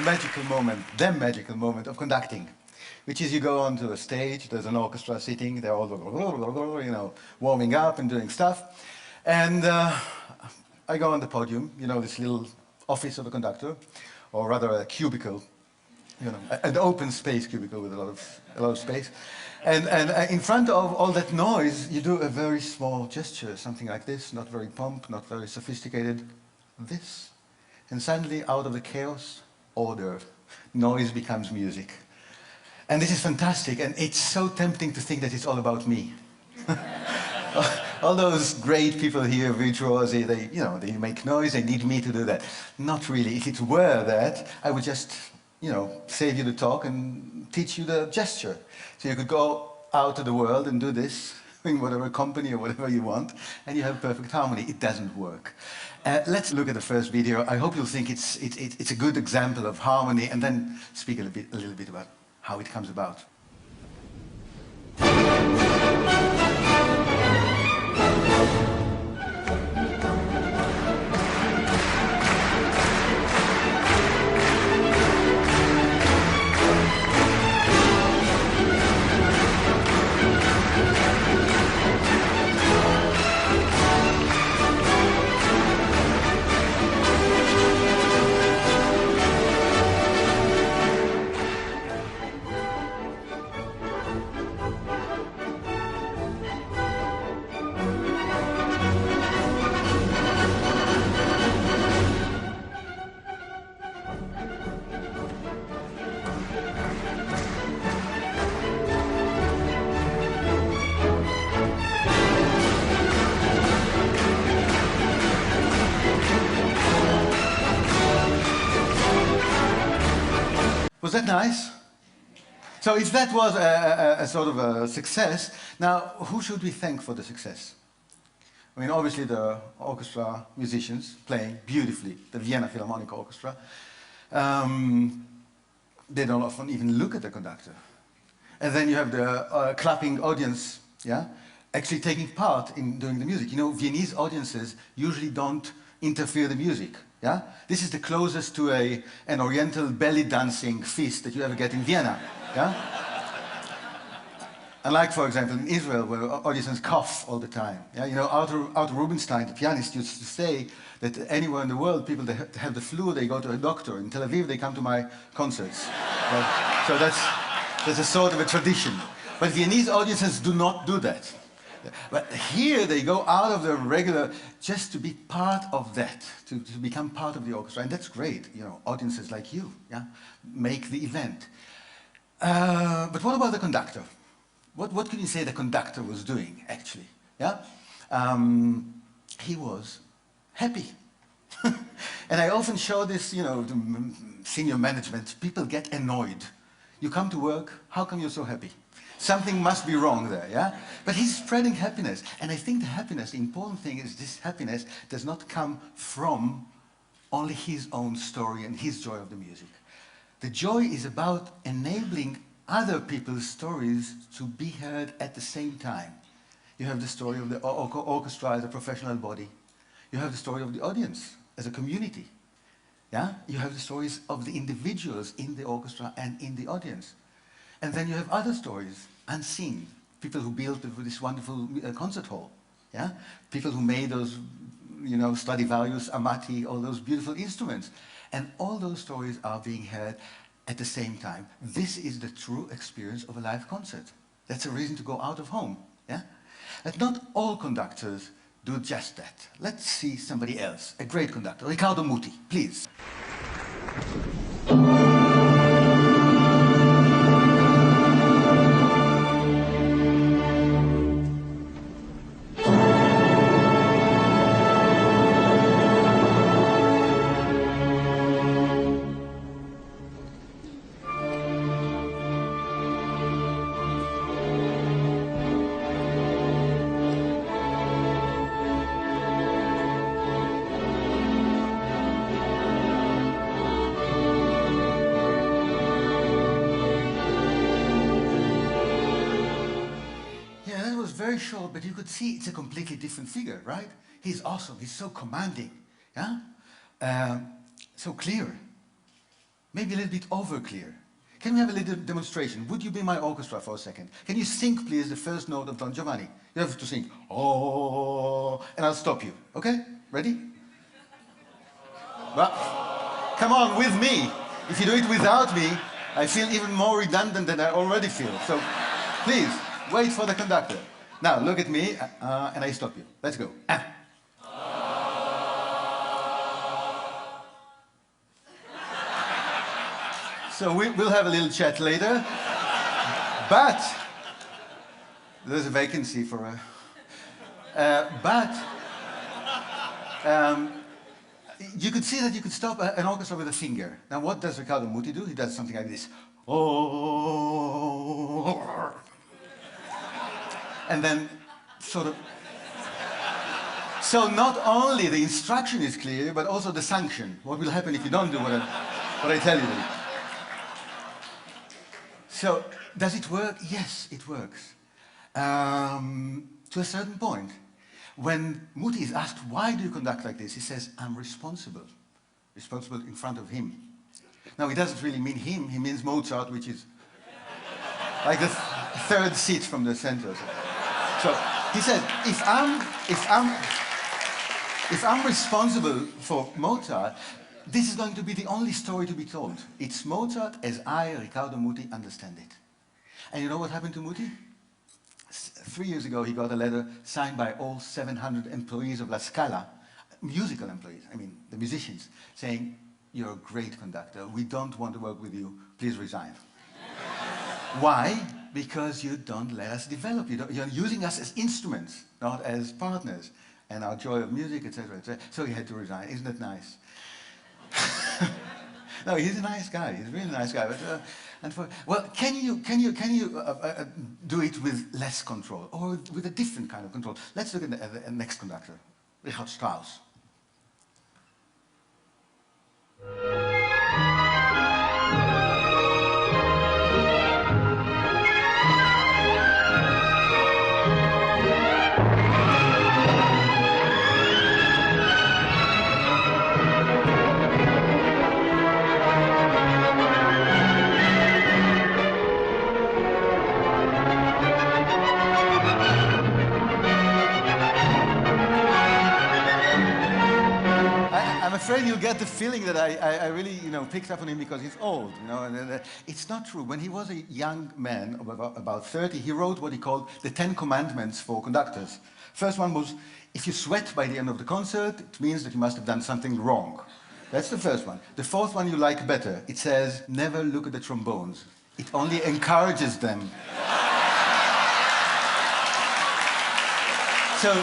the magical moment of conducting, which is you go onto a stage, there's an orchestra sitting, they're all, you know, warming up and doing stuff. And I go on the podium, you know, this little office of a conductor, or rather a cubicle, you know, an open space cubicle with a lot of space. And in front of all that noise, you do a very small gesture, something like this, not very pomp, not very sophisticated, this. And suddenly, out of the chaos, order. Noise becomes music. And this is fantastic, and it's so tempting to think that it's all about me. All those great people here, virtuosi, they make noise, they need me to do that. Not really. If it were that, I would just, you know, save you the talk and teach you the gesture. So you could go out to the world and do this in whatever company or whatever you want, and you have perfect harmony. It doesn't work. Let's look at the first video. I hope you'll think it's a good example of harmony, and then speak a little bit about how it comes about. Was that nice? So if that was a sort of a success, now who should we thank for the success? I mean, obviously the orchestra musicians playing beautifully, the Vienna Philharmonic Orchestra. They don't often even look at the conductor. And then you have the clapping audience, yeah, actually taking part in doing the music. You know, Viennese audiences usually don't interfere the music. Yeah? This is the closest to an oriental belly dancing feast that you ever get in Vienna. Yeah? Unlike, for example, in Israel, where audiences cough all the time. Yeah? You know, Arthur Rubinstein, the pianist, used to say that anywhere in the world, people that have the flu, they go to a doctor. In Tel Aviv, they come to my concerts. So that's a sort of a tradition. But Viennese audiences do not do that. But here they go out of the regular, just to be part of that, to become part of the orchestra, and that's great. You know, audiences like you, yeah, make the event. But what about the conductor? What can you say the conductor was doing, actually? Yeah, he was happy, and I often show this, you know, to senior management. People get annoyed. You come to work. How come you're so happy? Something must be wrong there, yeah? But he's spreading happiness. And I think the happiness, the important thing is this happiness does not come from only his own story and his joy of the music. The joy is about enabling other people's stories to be heard at the same time. You have the story of the orchestra as a professional body. You have the story of the audience as a community. Yeah? You have the stories of the individuals in the orchestra and in the audience. And then you have other stories, unseen. People who built this wonderful concert hall. Yeah? People who made those, you know, Stradivarius, Amati, all those beautiful instruments. And all those stories are being heard at the same time. This is the true experience of a live concert. That's a reason to go out of home. Yeah? But not all conductors do just that. Let's see somebody else, a great conductor, Riccardo Muti, please. Very short, but you could see it's a completely different figure, right? He's awesome, he's so commanding, yeah? So clear. maybe a little bit over clear. Can we have a little demonstration? Would you be my orchestra for a second? Can you sing, please, the first note of Don Giovanni? You have to sing, oh, and I'll stop you. Okay? Ready? Well, come on, with me. If you do it without me, I feel even more redundant than I already feel. So, please, wait for the conductor. Now, look at me, and I stop you. Let's go. So we'll have a little chat later, but there's a vacancy for a... you could see that you could stop an orchestra with a finger. Now what does Riccardo Muti do? He does something like this. Oh, and then sort of... So not only the instruction is clear, but also the sanction. What will happen if you don't do what I tell you to do? So, does it work? Yes, it works. To a certain point. When Muti is asked, why do you conduct like this? He says, I'm responsible. Responsible in front of him. Now, he doesn't really mean him, he means Mozart, which is like the third seat from the center. So, he says, if I'm responsible for Mozart, this is going to be the only story to be told. It's Mozart as I, Riccardo Muti, understand it. And you know what happened to Muti? 3 years ago, he got a letter signed by all 700 employees of La Scala, musical employees, I mean, the musicians, saying, you're a great conductor, we don't want to work with you, please resign. Why? Because you don't let us develop. You're using us as instruments, not as partners, and our joy of music, etc., etc. So he had to resign. Isn't that nice? No, he's a nice guy. He's a really nice guy. But well, can you do it with less control or with a different kind of control? Let's look at the next conductor, Richard Strauss. I'm afraid you'll get the feeling that I really, picked up on him because he's old, and it's not true. When he was a young man, about 30, he wrote what he called the 10 Commandments for conductors. First one was, if you sweat by the end of the concert, it means that you must have done something wrong. That's the first one. The fourth one you like better. It says, never look at the trombones. It only encourages them. So,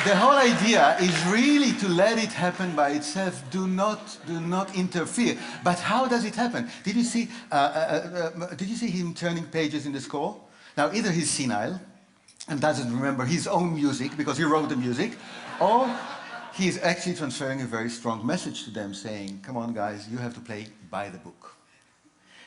the whole idea is really to let it happen by itself. Do not interfere. But how does it happen? Did you see him turning pages in the score? Now, either he's senile and doesn't remember his own music because he wrote the music, or he's actually transferring a very strong message to them saying, come on guys, you have to play by the book.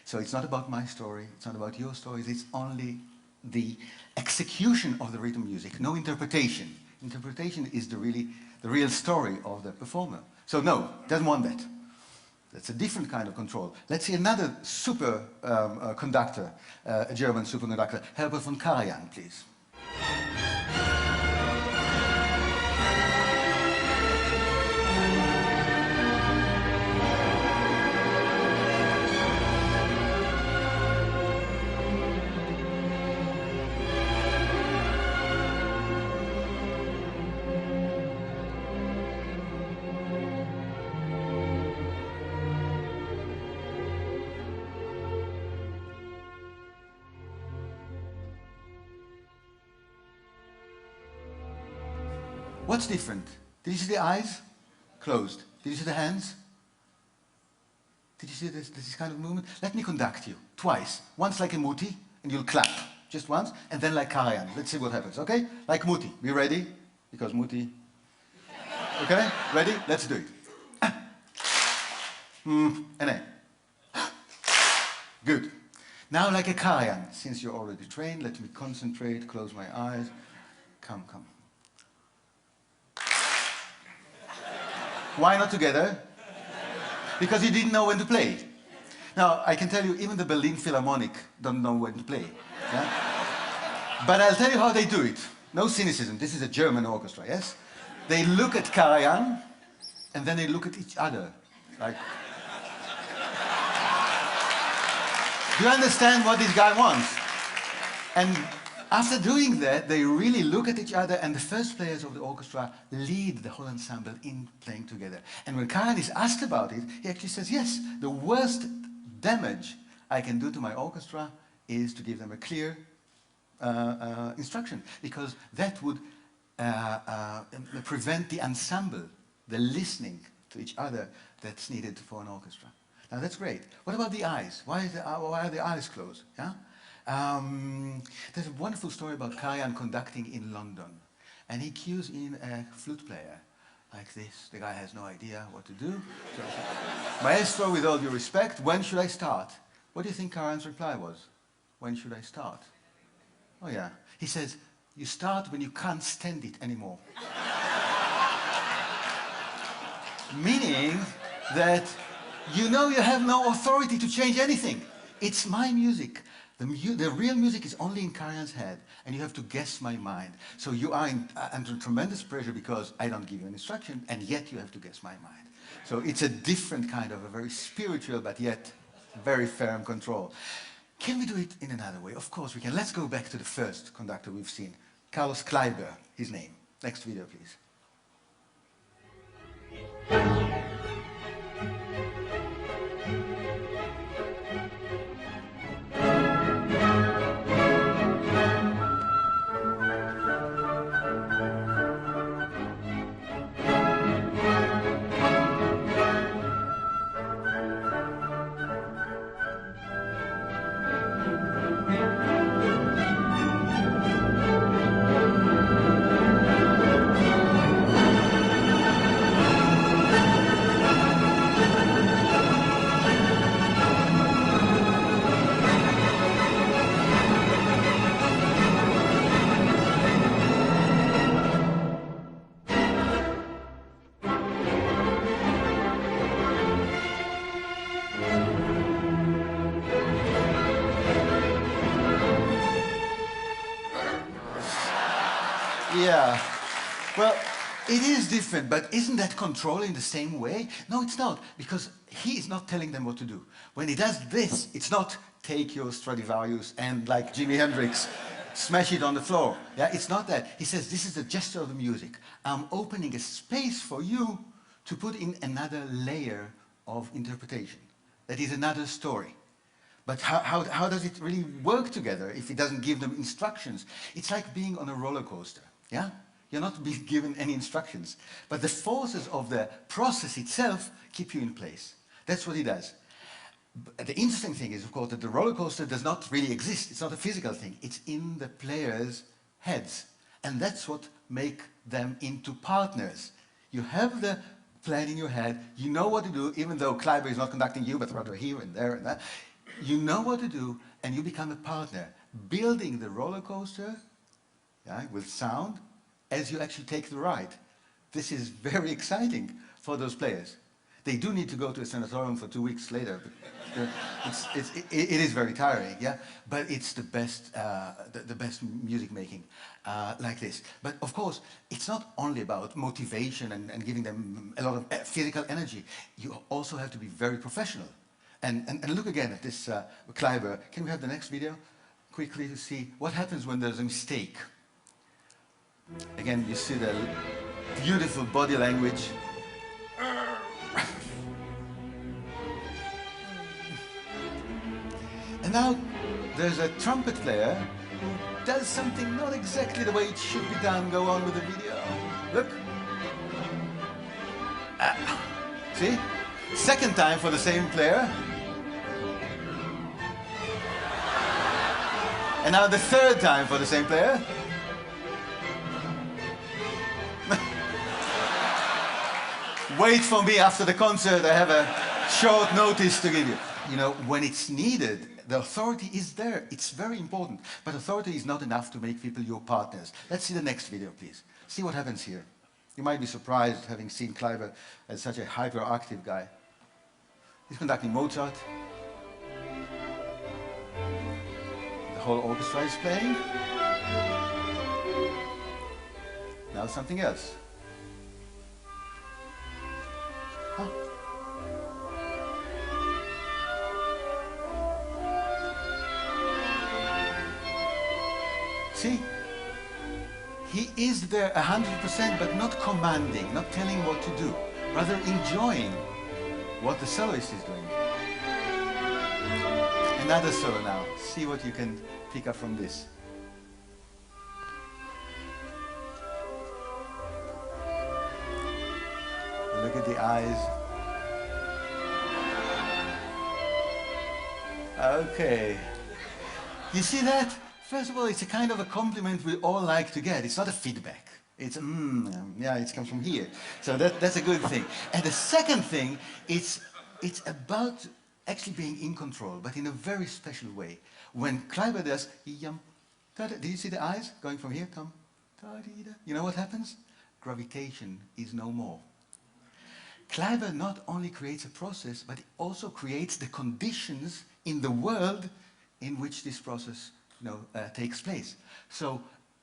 So it's not about my story, it's not about your stories, it's only the execution of the rhythm music, no interpretation. Interpretation is the real story of the performer. So no, doesn't want that. That's a different kind of control. Let's see another super conductor, a German superconductor, Herbert von Karajan, please. What's different? Did you see the eyes? Closed. Did you see the hands? Did you see this kind of movement? Let me conduct you twice. Once like a Muti, and you'll clap. Just once, and then like Karajan. Let's see what happens, okay? Like Muti. Be ready? Because Muti... Okay? Ready? Let's do it. And then. Good. Now like a Karajan. Since you're already trained, let me concentrate, close my eyes. Come. Why not together? Because you didn't know when to play. Now, I can tell you, even the Berlin Philharmonic don't know when to play. Yeah? But I'll tell you how they do it. No cynicism, this is a German orchestra, yes? They look at Karajan, and then they look at each other. Like, do you understand what this guy wants? And after doing that, they really look at each other, and the first players of the orchestra lead the whole ensemble in playing together. And when Karajan is asked about it, he actually says, yes, the worst damage I can do to my orchestra is to give them a clear instruction, because that would prevent the ensemble, the listening to each other that's needed for an orchestra. Now that's great. What about the eyes? Why are the eyes closed? Yeah? There's a wonderful story about Karajan conducting in London, and he cues in a flute player like this. The guy has no idea what to do. So, Maestro, with all due respect, when should I start? What do you think Karajan's reply was? When should I start? Oh yeah. He says, you start when you can't stand it anymore. Meaning that you know you have no authority to change anything. It's my music. The real music is only in Karajan's head, and you have to guess my mind. So you are under tremendous pressure because I don't give you an instruction, and yet you have to guess my mind. So it's a different kind of a very spiritual, but yet very firm control. Can we do it in another way? Of course we can. Let's go back to the first conductor we've seen. Carlos Kleiber, his name. Next video, please. Yeah. Well, it is different, but isn't that control in the same way? No, it's not, because he is not telling them what to do. When he does this, it's not take your Stradivarius and, like Jimi Hendrix, smash it on the floor. Yeah, it's not that. He says, this is the gesture of the music. I'm opening a space for you to put in another layer of interpretation. That is another story. But how does it really work together if it doesn't give them instructions? It's like being on a roller coaster. Yeah? You're not being given any instructions. But the forces of the process itself keep you in place. That's what he does. But the interesting thing is, of course, that the roller coaster does not really exist. It's not a physical thing. It's in the players' heads. And that's what makes them into partners. You have the plan in your head. You know what to do, even though Kleiber is not conducting you, but rather here and there and that. You know what to do, and you become a partner, building the roller coaster, yeah, with sound, as you actually take the ride. This is very exciting for those players. They do need to go to a sanatorium for 2 weeks later. But it is very tiring, yeah. But it's the best, the best music making like this. But of course, it's not only about motivation and giving them a lot of physical energy. You also have to be very professional. And look again at this Kleiber. Can we have the next video quickly to see what happens when there's a mistake? Again, you see the beautiful body language. And now there's a trumpet player who does something not exactly the way it should be done. Go on with the video. Look. See? Second time for the same player. And now the third time for the same player. Wait for me after the concert. I have a short notice to give you. You know, when it's needed, the authority is there. It's very important. But authority is not enough to make people your partners. Let's see the next video, please. See what happens here. You might be surprised, having seen Kleiber as such a hyperactive guy. He's conducting Mozart. whole orchestra is playing. Now something else. Huh. See? He is there 100%, but not commanding, not telling what to do, rather enjoying what the soloist is doing. Another solo now. See what you can pick up from this. Look at the eyes. Okay. You see that? First of all, it's a kind of a compliment we all like to get. It's not a feedback. It's, yeah, it comes from here. So that's a good thing. And the second thing, it's about actually being in control, but in a very special way. When Kleiber does, did you see the eyes going from here? Tom? You know what happens? Gravitation is no more. Kleiber not only creates a process, but it also creates the conditions in the world in which this process takes place. So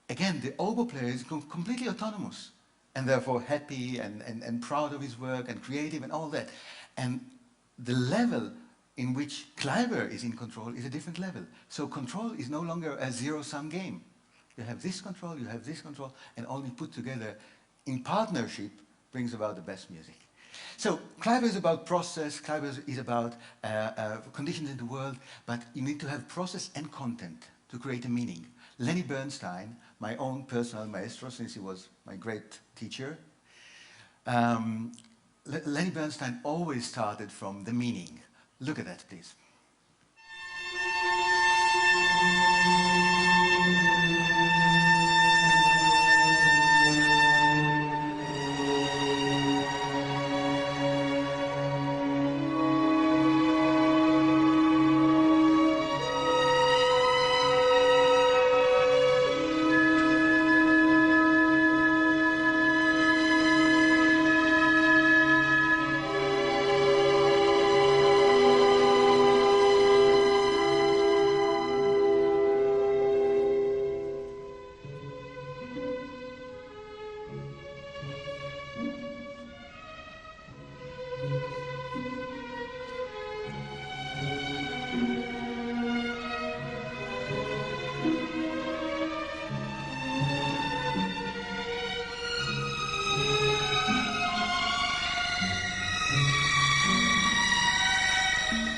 again, the oboe player is completely autonomous and therefore happy and proud of his work and creative and all that. And the level in which Kleiber is in control is a different level. So control is no longer a zero-sum game. You have this control, you have this control, and only put together in partnership brings about the best music. So Kleiber is about process, Kleiber is about conditions in the world, but you need to have process and content to create a meaning. Lenny Bernstein, my own personal maestro, since he was my great teacher, Lenny Bernstein always started from the meaning. Look at that, please.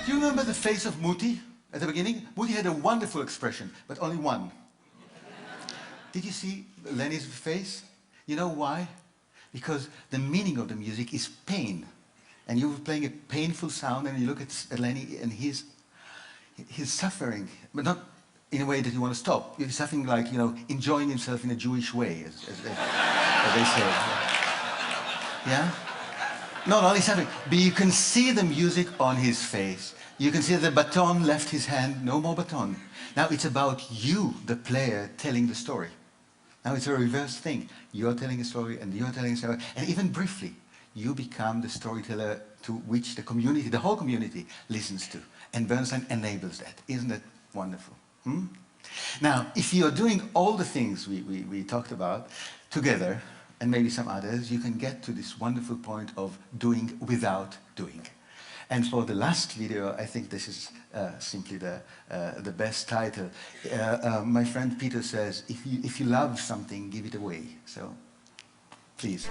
Do you remember the face of Muti at the beginning? Muti had a wonderful expression, but only one. Did you see Lenny's face? You know why? Because the meaning of the music is pain. And you were playing a painful sound and you look at Lenny and he's suffering, but not in a way that you want to stop. He's suffering like, enjoying himself in a Jewish way, as they say. Yeah? Not only suffering, but you can see the music on his face. You can see the baton left his hand, no more baton. Now it's about you, the player, telling the story. Now it's a reverse thing. You're telling a story and you're telling a story, and even briefly, you become the storyteller to which the community, the whole community, listens to. And Bernstein enables that. Isn't that wonderful? Now, if you're doing all the things we talked about together, and maybe some others, you can get to this wonderful point of doing without doing. And for the last video, I think this is simply the best title. My friend Peter says, if you love something, give it away. So, please.